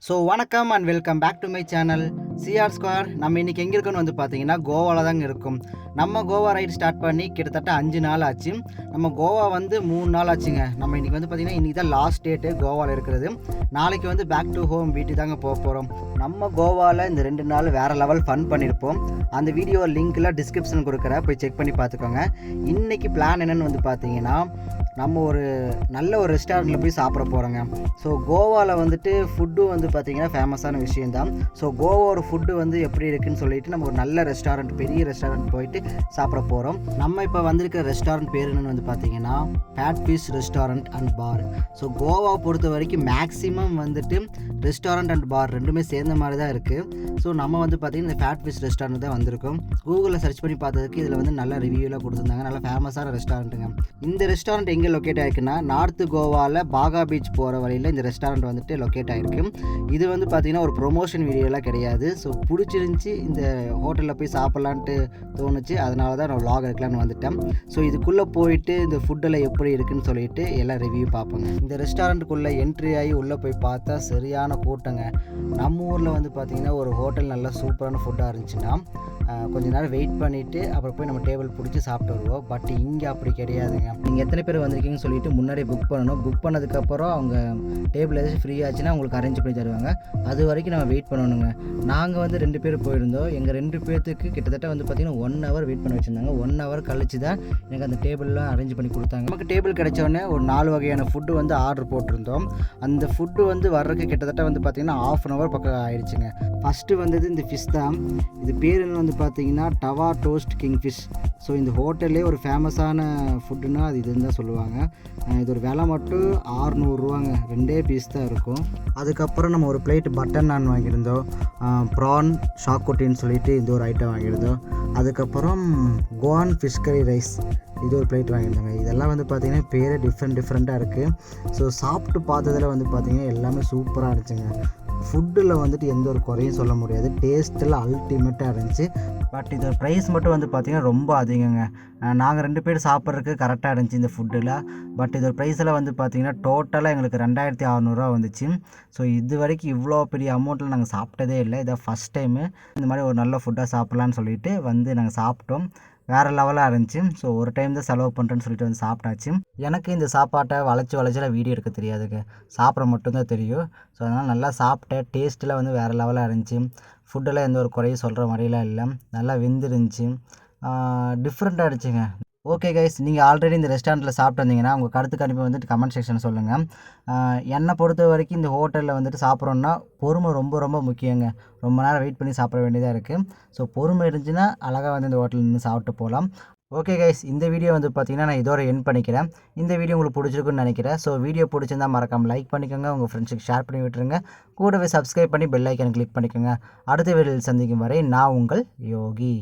வணக்கம் and welcome back to my channel CR square. நம்ம இன்றைக்கி எங்கே இருக்கோன்னு வந்து பார்த்தீங்கன்னா கோவாவில் தாங்க இருக்கும். நம்ம கோவா ரைடு ஸ்டார்ட் பண்ணி கிட்டத்தட்ட 5 நாள் ஆச்சு. நம்ம கோவா வந்து 3 நாள் ஆச்சுங்க. நம்ம இன்றைக்கி வந்து பார்த்திங்கன்னா இன்றைக்கி தான் லாஸ்ட் டேட்டு கோவாவில் இருக்கிறது. நாளைக்கு வந்து பேக் டு ஹோம் வீட்டுக்கு தாங்க போக போகிறோம். நம்ம கோவாவில் இந்த 2 நாள் வேறு லெவல் ஃபன் பண்ணியிருப்போம். அந்த வீடியோ லிங்க்கில் டிஸ்கிரிப்ஷன் கொடுக்குறேன், போய் செக் பண்ணி பார்த்துக்கோங்க. இன்றைக்கி பிளான் என்னென்னு வந்து பார்த்தீங்கன்னா நம்ம ஒரு நல்ல ஒரு ரெஸ்டாரண்ட்டில் போய் சாப்பிட போகிறோங்க. ஸோ கோவாவில் வந்துட்டு ஃபுட்டு வந்து பார்த்திங்கன்னா ஃபேமஸான விஷயந்தான். ஸோ கோவாவோட ஃபுட்டு வந்து எப்படி இருக்குதுன்னு சொல்லிட்டு நம்ம ஒரு நல்ல ரெஸ்டாரண்ட், பெரிய ரெஸ்டாரண்ட் போயிட்டு சாப்பிட போகிறோம். நம்ம இப்போ வந்திருக்கிற ரெஸ்டாரண்ட் பேர் என்னென்னு வந்து பார்த்திங்கன்னா Fat Fish restaurant and bar. So கோவாவை பொறுத்த வரைக்கும் மேக்ஸிமம் வந்துட்டு ரெஸ்டாரண்ட் அண்ட் பார் ரெண்டுமே சேர்ந்த மாதிரி தான் இருக்குது. ஸோ நம்ம வந்து பார்த்திங்கன்னா இந்த ஃபேட் ஃபிஷ் ரெஸ்டாரண்ட் தான் வந்திருக்கோம். கூகுளில் சர்ச் பண்ணி பார்த்ததுக்கு இதில் வந்து நல்ல ரிவ்யூலாம் கொடுத்துருந்தாங்க. நல்ல ஃபேமஸான ரெஸ்டாரண்ட்டுங்க. இந்த ரெஸ்டாரண்ட் எங்கே லொக்கேட் ஆகிருக்குன்னா நார்த்து கோவாவில் பாகா பீச் போகிற வழியில் இந்த ரெஸ்டாரண்ட் வந்துட்டு லொக்கேட் ஆகிருக்கு. இது வந்து பார்த்திங்கன்னா ஒரு ப்ரொமோஷன் வீடியோலாம் கிடையாது. ஸோ பிடிச்சிருந்துச்சி, இந்த ஹோட்டலில் போய் சாப்பிட்லான்ட்டு தோணுச்சு. அதனால தான் நான் vlog எடுக்கலான்னு வந்துட்டேன். ஸோ இதுக்குள்ளே போயிட்டு இந்த ஃபுட்டெல்லாம் எப்படி இருக்குதுன்னு சொல்லிட்டு எல்லாம் ரிவ்யூ பார்ப்போங்க. இந்த ரெஸ்டாரண்ட்டுக்குள்ளே என்ட்ரி ஆகி உள்ளே போய் பார்த்தா சரியான கூட்டங்க. நம்ம ஊரில் வந்து பார்த்திங்கன்னா ஒரு ஹோட்டல் நல்லா சூப்பரான ஃபுட்டாக இருந்துச்சுன்னா கொஞ்ச நேரம் வெயிட் பண்ணிவிட்டு அப்புறம் போய் நம்ம டேபிள் பிடிச்சி சாப்பிட்டு வருவோம். பட் இங்கே அப்படி கிடையாதுங்க. நீங்கள் எத்தனை பேர் வந்திருக்கீங்கன்னு சொல்லிட்டு முன்னாடி புக் பண்ணணும். புக் பண்ணதுக்கப்புறம் அவங்க டேபிள் ஏதாச்சும் ஃப்ரீ ஆச்சுன்னா உங்களுக்கு அரேஞ்ச் பண்ணி தருவாங்க. அது வரைக்கும் நம்ம வெயிட் பண்ணணுங்க. நாங்கள் வந்து 2 பேர் போயிருந்தோம். எங்கள் 2 பேர்த்துக்கு கிட்டத்தட்ட வந்து பார்த்திங்கன்னா 1 ஹவர் வெயிட் பண்ண வச்சுருந்தாங்க. 1 ஹவர் கழிச்சு தான் எனக்கு அந்த டேபிள்லாம் அரேஞ்ச் பண்ணி கொடுத்தாங்க. நமக்கு டேபிள் கிடைச்சோடனே ஒரு 4 வகையான ஃபுட்டு வந்து ஆர்டர் போட்டிருந்தோம். அந்த ஃபுட்டு வந்து வர்றதுக்கு கிட்டத்தட்ட வந்து பார்த்திங்கன்னா 1/2 ஹவர் பக்கம் ஆயிடுச்சுங்க. ஃபஸ்ட்டு வந்தது இந்த ஃபிஷ் தான். இது பேர் என்ன வந்து பார்த்திங்கன்னா tawa toast king fish. So இந்த ஹோட்டல்லே ஒரு ஃபேமஸான ஃபுட்டுன்னா அது இதுன்னு தான் சொல்லுவாங்க. இது ஒரு விலை மட்டும் 600 ரூபாங்க. 2 பீஸ் தான் இருக்கும். அதுக்கப்புறம் நம்ம ஒரு பிளேட் பட்டர் நான் வாங்கியிருந்தோம். ப்ரான் ஷாக்கோட்டின்னு சொல்லிட்டு இது ஒரு ஐட்டம் வாங்கியிருந்தோம். அதுக்கப்புறம் கோவான் ஃபிஷ் கறி ரைஸ், இது ஒரு பிளேட் வாங்கியிருந்தாங்க. இதெல்லாம் வந்து பார்த்திங்கன்னா பேரே டிஃப்ரெண்ட்டாக இருக்குது. ஸோ சாப்பிட்டு பார்த்ததில் வந்து பார்த்திங்கன்னா எல்லாமே சூப்பராக இருந்துச்சுங்க. ஃபுட்டில் வந்துட்டு எந்த ஒரு குறையும் சொல்ல முடியாது. டேஸ்ட்டில் அல்டிமேட்டாக இருந்துச்சு. பட் இது ப்ரைஸ் மட்டும் வந்து பார்த்திங்கன்னா ரொம்ப அதிகங்க. நாங்கள் 2 பேர் சாப்பிட்றதுக்கு கரெக்டாக இருந்துச்சு இந்த ஃபுட்டில். பட் இது ஒரு ப்ரைஸில் வந்து பார்த்திங்கன்னா டோட்டலாக எங்களுக்கு 2600 வந்துச்சு. ஸோ இது வரைக்கும் இவ்வளோ பெரிய அமௌண்ட்டில் நாங்கள் சாப்பிட்டதே இல்லை. இதான் ஃபஸ்ட் டைமு இந்த மாதிரி ஒரு நல்ல ஃபுட்டாக சாப்பிட்லான்னு சொல்லிட்டு வந்து நாங்கள் சாப்பிட்டோம். வேறு லெவலாக இருந்துச்சு. ஸோ ஒரு டைம் தான் செலவு பண்ணுறேன்னு சொல்லிட்டு வந்து சாப்பிட்டாச்சு. எனக்கு இந்த சாப்பாட்டை வளைச்சலாம் வீடியோ எடுக்க தெரியாதுங்க. சாப்பிட மட்டும்தான் தெரியும். ஸோ அதனால் நல்லா சாப்பிட்டேன். டேஸ்ட்டில் வந்து வேறு லெவலாக இருந்துச்சு. ஃபுட்டெல்லாம் எந்த ஒரு குறையும் சொல்கிற மாதிரிலாம் இல்லை. நல்லா வெந்துருந்துச்சு. டிஃப்ரெண்ட்டாக இருந்துச்சுங்க. ஓகே கைஸ், நீங்கள் ஆல்ரெடி இந்த ரெஸ்டாரண்ட்டில் சாப்பிட்டு வந்தீங்கன்னா உங்கள் கருத்து கணிப்பை வந்துட்டு கமெண்ட் செக்ஷன் சொல்லுங்கள். என்னை பொறுத்த வரைக்கும் இந்த ஹோட்டலில் வந்துட்டு சாப்பிட்றோன்னா பொறுமை ரொம்ப ரொம்ப முக்கியங்க. ரொம்ப நேரம் வெயிட் பண்ணி சாப்பிட வேண்டியதாக இருக்குது. ஸோ பொறுமை இருந்துச்சுன்னா அழகாக வந்து இந்த ஹோட்டலில் நின்று சாப்பிட்டு போகலாம். ஓகே கைஸ், இந்த வீடியோ வந்து பார்த்திங்கன்னா நான் இதோட எண்ட் பண்ணிக்கிறேன். இந்த வீடியோ உங்களுக்கு பிடிச்சிருக்குன்னு நினைக்கிறேன். ஸோ வீடியோ பிடிச்சிருந்தா மறக்காமல் லைக் பண்ணிக்கோங்க, உங்கள் ஃப்ரெண்ட்ஸுக்கு ஷேர் பண்ணி விட்டுருங்க. கூடவே சப்ஸ்கிரைப் பண்ணி பெல் ஐக்கனை கிளிக் பண்ணிக்கோங்க. அடுத்த வீடியோவில் சந்திக்கும் வரை நான் உங்கள் யோகி.